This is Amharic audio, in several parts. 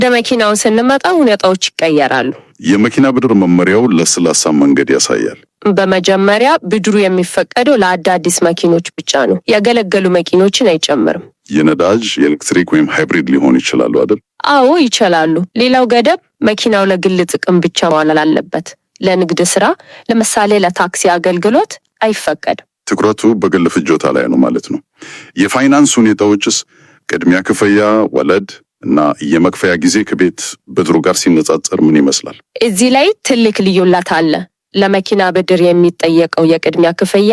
ለመኪናው ስንመጣ ሁኔታዎች ይቀየራሉ። የመኪና ብድር መመሪያው ለስላሳ መንገድ ያሳያል። በመጀመሪያ ብድሩ የሚፈቀደው ለአዳዲስ መኪኖች ብቻ ነው። ያገለገሉ መኪኖችን አይጨምርም። የነዳጅ፣ የኤሌክትሪክ ወይም ሃይብሪድ ሊሆን ይችላሉ አይደል? አዎ ይችላሉ። ሌላው ገደብ መኪናው ለግል ጥቅም ብቻ መዋል አለበት። ለንግድ ስራ፣ ለምሳሌ ለታክሲ አገልግሎት አይፈቀድም። ትኩረቱ በግል ፍጆታ ላይ ነው ማለት ነው። የፋይናንስ ሁኔታዎችስ ቅድሚያ ክፍያ፣ ወለድ እና የመክፈያ ጊዜ ከቤት ብድሩ ጋር ሲነጻጸር ምን ይመስላል? እዚህ ላይ ትልቅ ልዩነት አለ። ለመኪና ብድር የሚጠየቀው የቅድሚያ ክፍያ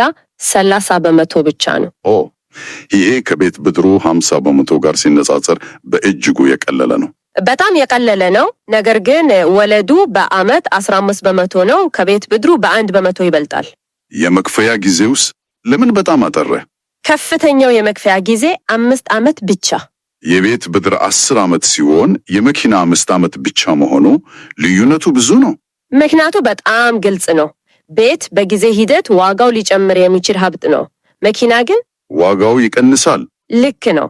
30% ብቻ ነው። ይሄ ከቤት ብድሩ 50% ጋር ሲነጻጸር በእጅጉ የቀለለ ነው። በጣም የቀለለ ነው። ነገር ግን ወለዱ በአመት 15% ነው። ከቤት ብድሩ በ1% ይበልጣል። የመክፈያ ጊዜውስ ለምን በጣም አጠረ? ከፍተኛው የመክፈያ ጊዜ 5 ዓመት ብቻ። የቤት ብድር 10 ዓመት ሲሆን የመኪና 5 ዓመት ብቻ መሆኑ ልዩነቱ ብዙ ነው። ምክንያቱ በጣም ግልጽ ነው። ቤት በጊዜ ሂደት ዋጋው ሊጨምር የሚችል ሀብት ነው። መኪና ግን ዋጋው ይቀንሳል። ልክ ነው።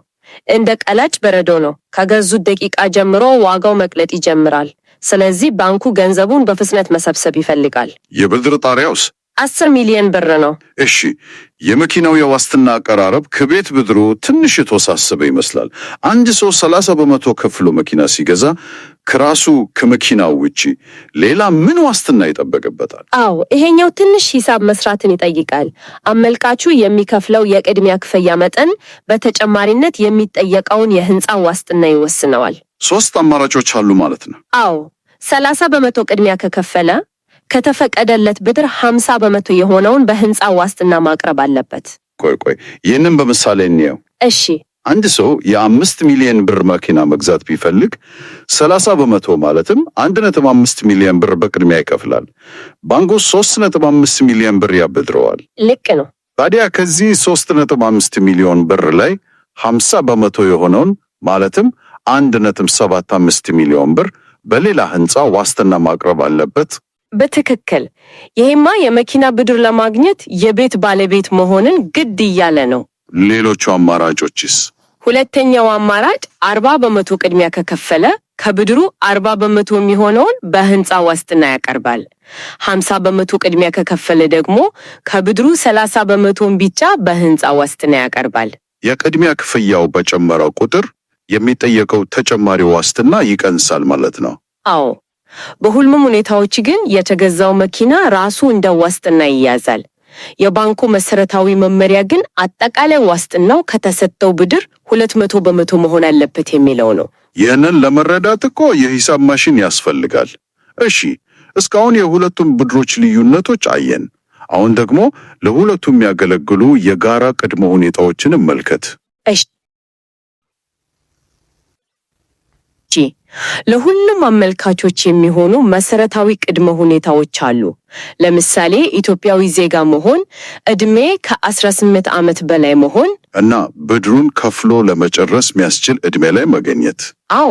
እንደ ቀላጭ በረዶ ነው። ከገዙት ደቂቃ ጀምሮ ዋጋው መቅለጥ ይጀምራል። ስለዚህ ባንኩ ገንዘቡን በፍጥነት መሰብሰብ ይፈልጋል። የብድር ጣሪያውስ 10 ሚሊዮን ብር ነው። እሺ፣ የመኪናው የዋስትና አቀራረብ ከቤት ብድሩ ትንሽ የተወሳሰበ ይመስላል። አንድ ሰው 30% ከፍሎ መኪና ሲገዛ ከራሱ ከመኪናው ውጪ ሌላ ምን ዋስትና ይጠበቅበታል? አዎ፣ ይሄኛው ትንሽ ሂሳብ መስራትን ይጠይቃል። አመልካቹ የሚከፍለው የቅድሚያ ክፍያ መጠን በተጨማሪነት የሚጠየቀውን የህንፃ ዋስትና ይወስነዋል። 3 አማራጮች አሉ ማለት ነው። አዎ፣ 30% ቅድሚያ ከከፈለ ከተፈቀደለት ብድር 50% የሆነውን በህንፃ ዋስትና ማቅረብ አለበት። ቆይ ይህንን በምሳሌ እንየው። እሺ፣ አንድ ሰው የ5 ሚሊዮን ብር መኪና መግዛት ቢፈልግ 30% ማለትም 1.5 ሚሊዮን ብር በቅድሚያ ይከፍላል። ባንኩ 3.5 ሚሊዮን ብር ያበድረዋል። ልክ ነው። ታዲያ ከዚህ 3.5 ሚሊዮን ብር ላይ 50% የሆነውን ማለትም 1.75 ሚሊዮን ብር በሌላ ህንፃ ዋስትና ማቅረብ አለበት። በትክክል። ይሄማ የመኪና ብድር ለማግኘት የቤት ባለቤት መሆንን ግድ እያለ ነው። ሌሎቹ አማራጮችስ? ሁለተኛው አማራጭ 40% ቅድሚያ ከከፈለ ከብድሩ 40% የሚሆነውን በህንፃ ዋስትና ያቀርባል። 50% ቅድሚያ ከከፈለ ደግሞ ከብድሩ 30%ን ብቻ በህንፃ ዋስትና ያቀርባል። የቅድሚያ ክፍያው በጨመረው ቁጥር የሚጠየቀው ተጨማሪ ዋስትና ይቀንሳል ማለት ነው። አዎ፣ በሁሉም ሁኔታዎች ግን የተገዛው መኪና ራሱ እንደ ዋስትና ይያዛል። የባንኩ መሰረታዊ መመሪያ ግን አጠቃላይ ዋስትናው ከተሰጠው ብድር 200% መሆን አለበት የሚለው ነው። ይህንን ለመረዳት እኮ የሂሳብ ማሽን ያስፈልጋል። እሺ፣ እስካሁን የሁለቱም ብድሮች ልዩነቶች አየን። አሁን ደግሞ ለሁለቱም የሚያገለግሉ የጋራ ቅድመ ሁኔታዎችን እንመልከት። እሺ፣ ለሁሉም አመልካቾች የሚሆኑ መሰረታዊ ቅድመ ሁኔታዎች አሉ። ለምሳሌ ኢትዮጵያዊ ዜጋ መሆን፣ እድሜ ከ18 ዓመት በላይ መሆን እና ብድሩን ከፍሎ ለመጨረስ የሚያስችል እድሜ ላይ መገኘት። አዎ፣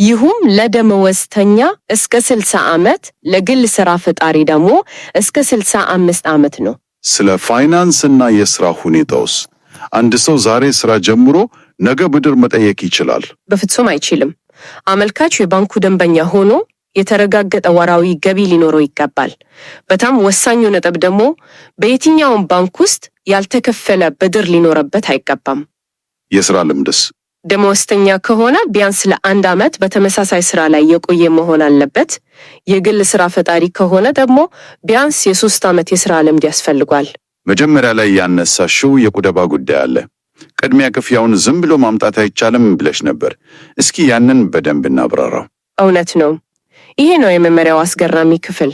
ይህም ለደመወዝተኛ እስከ 60 ዓመት፣ ለግል ስራ ፈጣሪ ደግሞ እስከ 65 ዓመት ነው። ስለ ፋይናንስ እና የስራ ሁኔታውስ? አንድ ሰው ዛሬ ስራ ጀምሮ ነገ ብድር መጠየቅ ይችላል? በፍጹም አይችልም። አመልካቹ የባንኩ ደንበኛ ሆኖ የተረጋገጠ ወራዊ ገቢ ሊኖረው ይገባል። በጣም ወሳኙ ነጥብ ደግሞ በየትኛውም ባንክ ውስጥ ያልተከፈለ ብድር ሊኖርበት አይገባም። የስራ ልምድስ? ደመወዝተኛ ከሆነ ቢያንስ ለ1 ዓመት በተመሳሳይ ስራ ላይ የቆየ መሆን አለበት። የግል ስራ ፈጣሪ ከሆነ ደግሞ ቢያንስ የ3 ዓመት የስራ ልምድ ያስፈልጓል። መጀመሪያ ላይ ያነሳሽው የቁጠባ ጉዳይ አለ። ቅድሚያ ክፍያውን ዝም ብሎ ማምጣት አይቻልም ብለሽ ነበር። እስኪ ያንን በደንብ እናብራራው። እውነት ነው። ይሄ ነው የመመሪያው አስገራሚ ክፍል።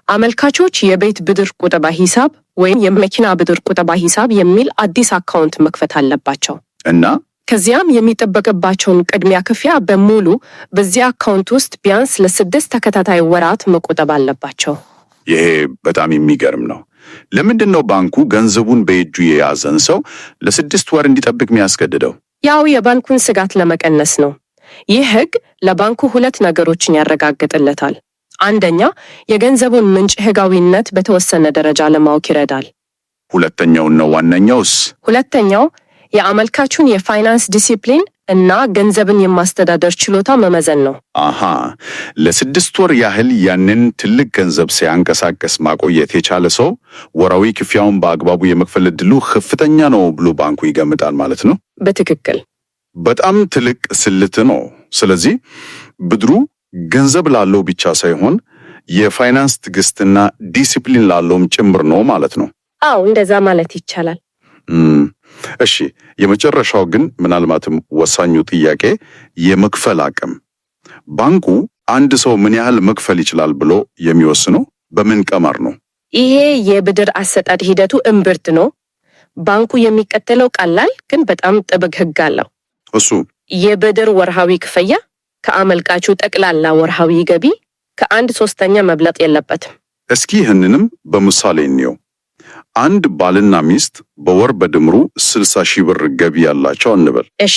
አመልካቾች የቤት ብድር ቁጠባ ሂሳብ ወይም የመኪና ብድር ቁጠባ ሂሳብ የሚል አዲስ አካውንት መክፈት አለባቸው እና ከዚያም የሚጠበቅባቸውን ቅድሚያ ክፍያ በሙሉ በዚህ አካውንት ውስጥ ቢያንስ ለ6 ተከታታይ ወራት መቆጠብ አለባቸው። ይሄ በጣም የሚገርም ነው። ለምንድን ነው ባንኩ ገንዘቡን በእጁ የያዘን ሰው ለ6 ወር እንዲጠብቅ የሚያስገድደው? ያው የባንኩን ስጋት ለመቀነስ ነው። ይህ ህግ ለባንኩ 2 ነገሮችን ያረጋግጥለታል። አንደኛ፣ የገንዘቡን ምንጭ ህጋዊነት በተወሰነ ደረጃ ለማወቅ ይረዳል። ሁለተኛውና ዋነኛውስ? ሁለተኛው፣ የአመልካቹን የፋይናንስ ዲሲፕሊን እና ገንዘብን የማስተዳደር ችሎታ መመዘን ነው። አሃ፣ ለ6 ወር ያህል ያንን ትልቅ ገንዘብ ሲያንቀሳቀስ ማቆየት የቻለ ሰው ወራዊ ክፍያውን በአግባቡ የመክፈል ዕድሉ ከፍተኛ ነው ብሎ ባንኩ ይገምታል ማለት ነው። በትክክል። በጣም ትልቅ ስልት ነው። ስለዚህ ብድሩ ገንዘብ ላለው ብቻ ሳይሆን የፋይናንስ ትዕግስትና ዲሲፕሊን ላለውም ጭምር ነው ማለት ነው። አዎ፣ እንደዛ ማለት ይቻላል። እሺ፣ የመጨረሻው ግን ምናልባትም ወሳኙ ጥያቄ የመክፈል አቅም። ባንኩ አንድ ሰው ምን ያህል መክፈል ይችላል ብሎ የሚወስነው በምን ቀመር ነው? ይሄ የብድር አሰጣጥ ሂደቱ እምብርት ነው። ባንኩ የሚከተለው ቀላል ግን በጣም ጥብቅ ሕግ አለው። እሱ የብድር ወርሃዊ ክፍያ ከአመልካቹ ጠቅላላ ወርሃዊ ገቢ ከ1/3 መብለጥ የለበትም። እስኪ ይህንንም በምሳሌ እንየው። አንድ ባልና ሚስት በወር በድምሩ 60 ሺህ ብር ገቢ ያላቸው እንበል። እሺ፣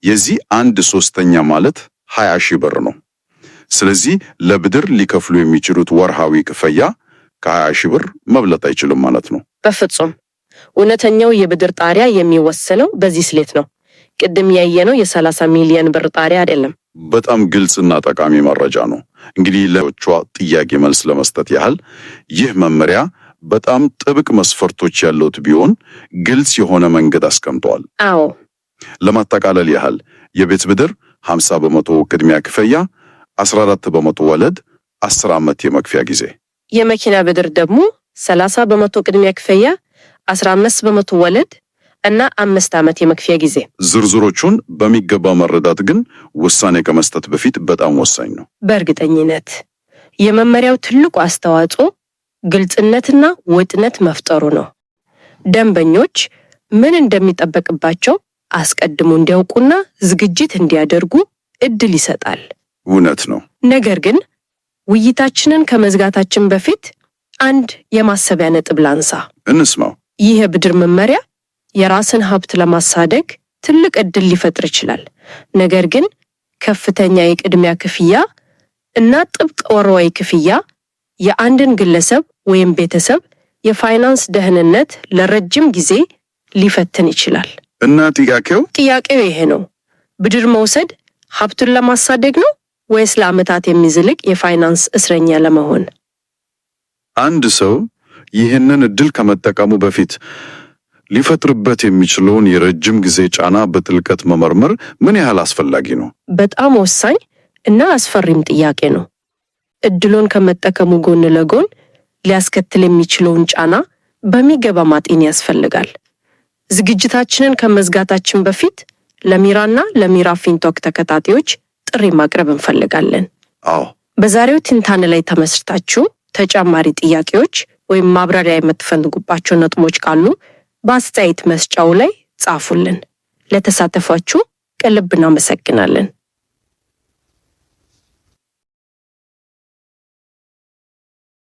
የዚህ 1/3 ማለት 20 ሺህ ብር ነው። ስለዚህ ለብድር ሊከፍሉ የሚችሉት ወርሃዊ ክፍያ ከ20 ሺህ ብር መብለጥ አይችልም ማለት ነው። በፍጹም። እውነተኛው የብድር ጣሪያ የሚወሰነው በዚህ ስሌት ነው። ቅድም ያየነው የ30 ሚሊዮን ብር ጣሪያ አይደለም። በጣም ግልጽና ጠቃሚ መረጃ ነው። እንግዲህ ለዎቿ ጥያቄ መልስ ለመስጠት ያህል ይህ መመሪያ በጣም ጥብቅ መስፈርቶች ያሉት ቢሆን ግልጽ የሆነ መንገድ አስቀምጧል። አዎ። ለማጠቃለል ያህል የቤት ብድር 50% ቅድሚያ ክፍያ፣ 14% ወለድ፣ 10 ዓመት የመክፈያ ጊዜ። የመኪና ብድር ደግሞ 30% ቅድሚያ ክፍያ፣ 15% ወለድ እና 5 ዓመት የመክፈያ ጊዜ። ዝርዝሮቹን በሚገባ መረዳት ግን ውሳኔ ከመስጠት በፊት በጣም ወሳኝ ነው። በእርግጠኝነት የመመሪያው ትልቁ አስተዋጽኦ ግልጽነትና ወጥነት መፍጠሩ ነው። ደንበኞች ምን እንደሚጠበቅባቸው አስቀድሞ እንዲያውቁና ዝግጅት እንዲያደርጉ እድል ይሰጣል። እውነት ነው። ነገር ግን ውይይታችንን ከመዝጋታችን በፊት አንድ የማሰቢያ ነጥብ ላንሳ። እንስማው። ይህ የብድር መመሪያ የራስን ሀብት ለማሳደግ ትልቅ እድል ሊፈጥር ይችላል። ነገር ግን ከፍተኛ የቅድሚያ ክፍያ እና ጥብቅ ወርሃዊ ክፍያ የአንድን ግለሰብ ወይም ቤተሰብ የፋይናንስ ደህንነት ለረጅም ጊዜ ሊፈትን ይችላል። እና ጥያቄው ይሄ ነው። ብድር መውሰድ ሀብቱን ለማሳደግ ነው ወይስ ለዓመታት የሚዝልቅ የፋይናንስ እስረኛ ለመሆን? አንድ ሰው ይህንን እድል ከመጠቀሙ በፊት ሊፈጥርበት የሚችለውን የረጅም ጊዜ ጫና በጥልቀት መመርመር ምን ያህል አስፈላጊ ነው? በጣም ወሳኝ እና አስፈሪም ጥያቄ ነው። እድሉን ከመጠቀሙ ጎን ለጎን ሊያስከትል የሚችለውን ጫና በሚገባ ማጤን ያስፈልጋል። ዝግጅታችንን ከመዝጋታችን በፊት ለሚራና ለሚራ ፊንቶክ ተከታታዮች ጥሪ ማቅረብ እንፈልጋለን። አዎ፣ በዛሬው ትንታኔ ላይ ተመስርታችሁ ተጨማሪ ጥያቄዎች ወይም ማብራሪያ የምትፈልጉባቸው ነጥቦች ካሉ በአስተያየት መስጫው ላይ ጻፉልን። ለተሳተፋችሁ ከልብ እናመሰግናለን።